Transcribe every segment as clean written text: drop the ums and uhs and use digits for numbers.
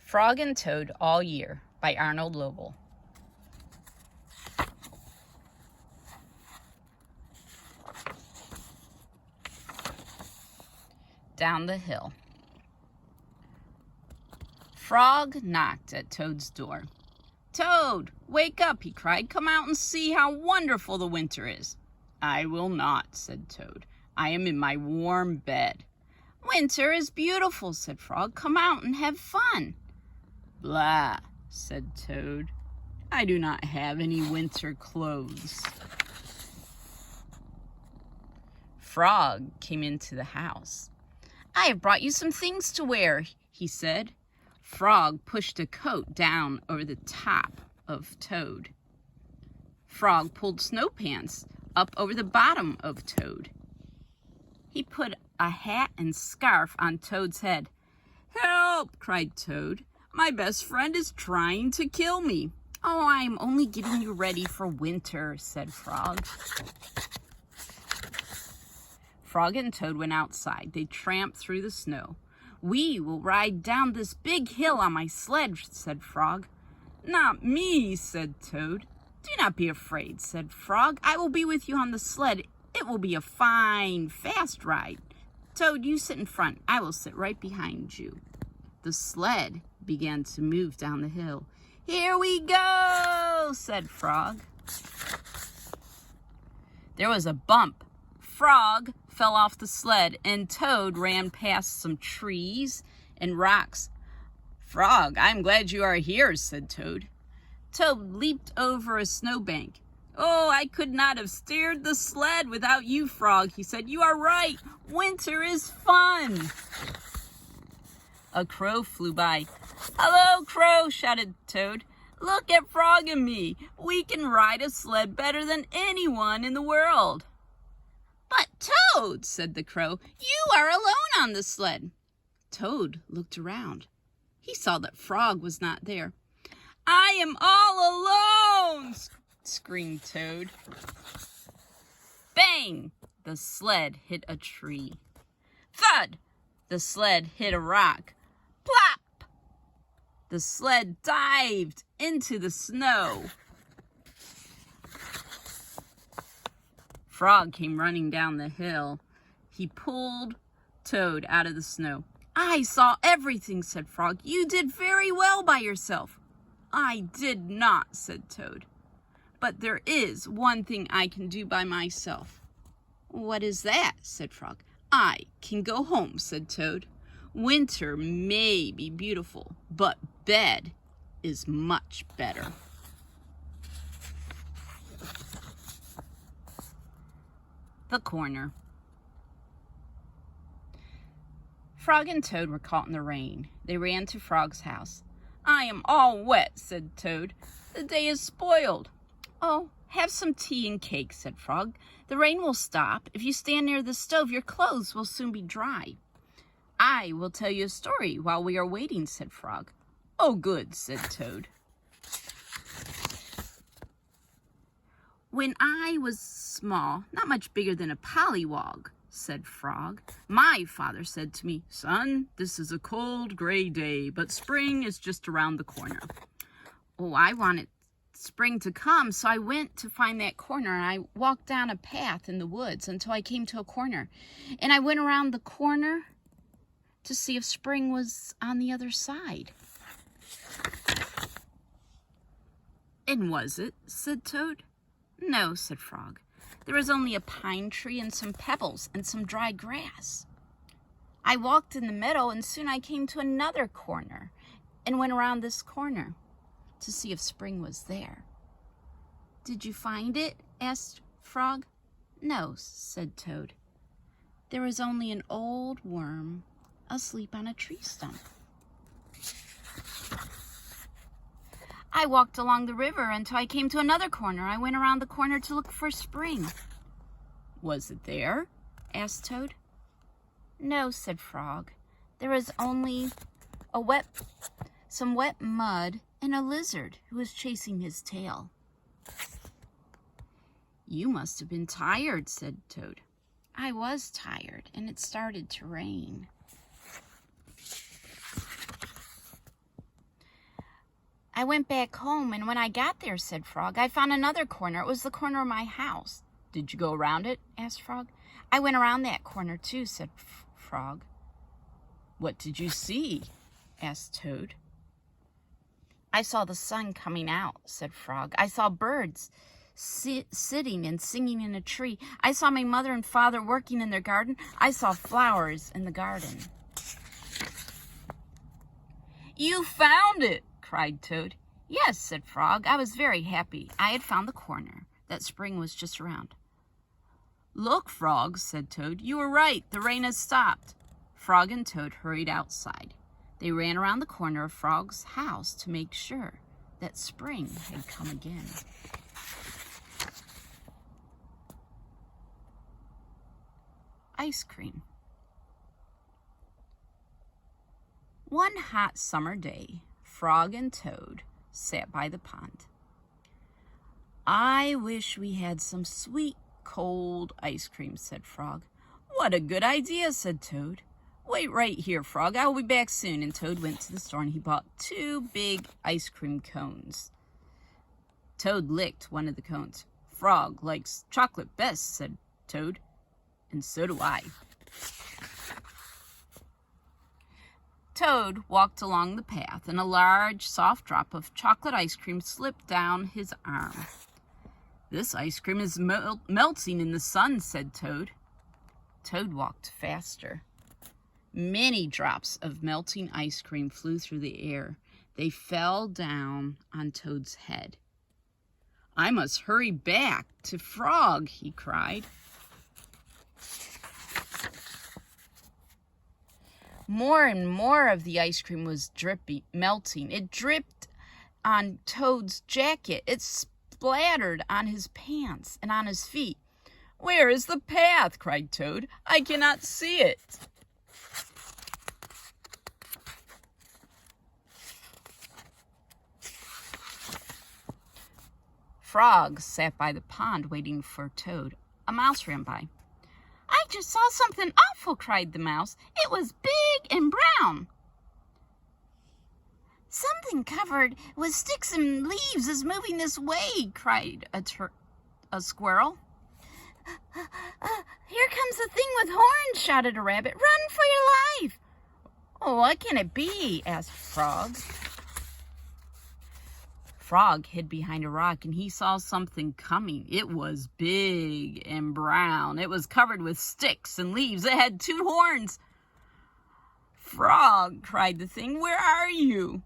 Frog and Toad All Year by Arnold Lobel. Down the hill. Frog knocked at Toad's door. "Toad, wake up," he cried. "Come out and see how wonderful the winter is." "I will not," said Toad. "I am in my warm bed." "Winter is beautiful," said Frog. "Come out and have fun." "Blah," said Toad. "I do not have any winter clothes." Frog came into the house. "I have brought you some things to wear," he said. Frog pushed a coat down over the top of Toad. Frog pulled snow pants up over the bottom of Toad. He put a hat and scarf on Toad's head. "Help!" cried Toad. "My best friend is trying to kill me." "Oh, I am only getting you ready for winter," said Frog. Frog and Toad went outside. They tramped through the snow. "We will ride down this big hill on my sled," said Frog. "Not me," said Toad. "Do not be afraid," said Frog. "I will be with you on the sled. It will be a fine, fast ride. Toad, you sit in front. I will sit right behind you." The sled began to move down the hill. "Here we go," said Frog. There was a bump. Frog fell off the sled, and Toad ran past some trees and rocks. "Frog, I'm glad you are here," said Toad. Toad leaped over a snowbank. "Oh, I could not have steered the sled without you, Frog," he said. "You are right. Winter is fun." A crow flew by. "Hello, Crow," shouted Toad. "Look at Frog and me. We can ride a sled better than anyone in the world." "But Toad," said the Crow, "you are alone on the sled." Toad looked around. He saw that Frog was not there. "I am all alone!" screamed Toad. Bang! The sled hit a tree. Thud! The sled hit a rock. Plop! The sled dived into the snow. Frog came running down the hill. He pulled Toad out of the snow. "I saw everything," said Frog. "You did very well by yourself." "I did not," said Toad. "But there is one thing I can do by myself." "What is that?" said Frog. "I can go home," said Toad. "Winter may be beautiful, but bed is much better." The corner. Frog and Toad were caught in the rain. They ran to Frog's house. "I am all wet," said Toad. "The day is spoiled." "Oh, have some tea and cake," said Frog. "The rain will stop. If you stand near the stove, your clothes will soon be dry." "I will tell you a story while we are waiting," said Frog. "Oh, good," said Toad. "When I was small, not much bigger than a pollywog," said Frog, "my father said to me, 'Son, this is a cold, gray day, but spring is just around the corner.' Oh, I wanted spring to come, so I went to find that corner, and I walked down a path in the woods until I came to a corner. And I went around the corner to see if spring was on the other side." "And was it?" said Toad. "No," said Frog. "There was only a pine tree and some pebbles and some dry grass. I walked in the meadow, and soon I came to another corner and went around this corner to see if spring was there." "Did you find it?" asked Frog. "No," said Toad. "There was only an old worm asleep on a tree stump." "I walked along the river until I came to another corner. I went around the corner to look for spring." "Was it there?" asked Toad. "No," said Frog. "There was only some wet mud and a lizard who was chasing his tail." "You must have been tired," said Toad. "I was tired, and it started to rain." I went back home, and when I got there, said Frog, I found another corner. It was the corner of my house. Did you go around it? Asked Frog. I went around that corner too, said Frog. What did you see? Asked Toad. I saw the sun coming out, said Frog. I saw birds sitting and singing in a tree. I saw my mother and father working in their garden. I saw flowers in the garden. You found it, cried Toad. Yes, said Frog. I was very happy. I had found the corner. That spring was just around. Look, Frog, said Toad. You were right. The rain has stopped. Frog and Toad hurried outside. They ran around the corner of Frog's house to make sure that spring had come again. Ice cream. One hot summer day, Frog and Toad sat by the pond. I wish we had some sweet, cold ice cream, said Frog. What a good idea, said Toad. Wait right here, Frog. I'll be back soon. And Toad went to the store and he bought 2 big ice cream cones. Toad licked one of the cones. Frog likes chocolate best, said Toad. And so do I. Toad walked along the path, and a large, soft drop of chocolate ice cream slipped down his arm. This ice cream is melting in the sun, said Toad. Toad walked faster. Many drops of melting ice cream flew through the air. They fell down on Toad's head. I must hurry back to Frog, he cried. More and more of the ice cream was melting. It dripped on Toad's jacket. It splattered on his pants and on his feet. Where is the path? Cried Toad. I cannot see it. Frog sat by the pond waiting for Toad. A mouse ran by. I just saw something awful, cried the mouse. It was big and brown. Something covered with sticks and leaves is moving this way, cried a squirrel. Here comes a thing with horns, shouted a rabbit. Run for your life. Oh, what can it be? Asked Frog. Frog hid behind a rock and he saw something coming. It was big and brown. It was covered with sticks and leaves. It had 2 horns. Frog, cried the thing, where are you?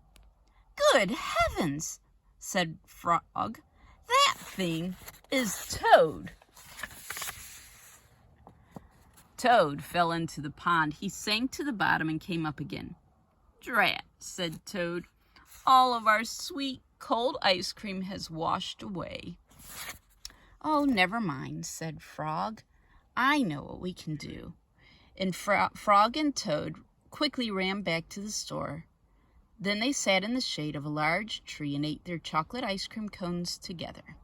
Good heavens, said Frog. That thing is Toad. Toad fell into the pond. He sank to the bottom and came up again. Drat, said Toad. All of our sweet, cold ice cream has washed away. Oh, never mind, said Frog. I know what we can do. And Frog and Toad quickly ran back to the store. Then they sat in the shade of a large tree and ate their chocolate ice cream cones together.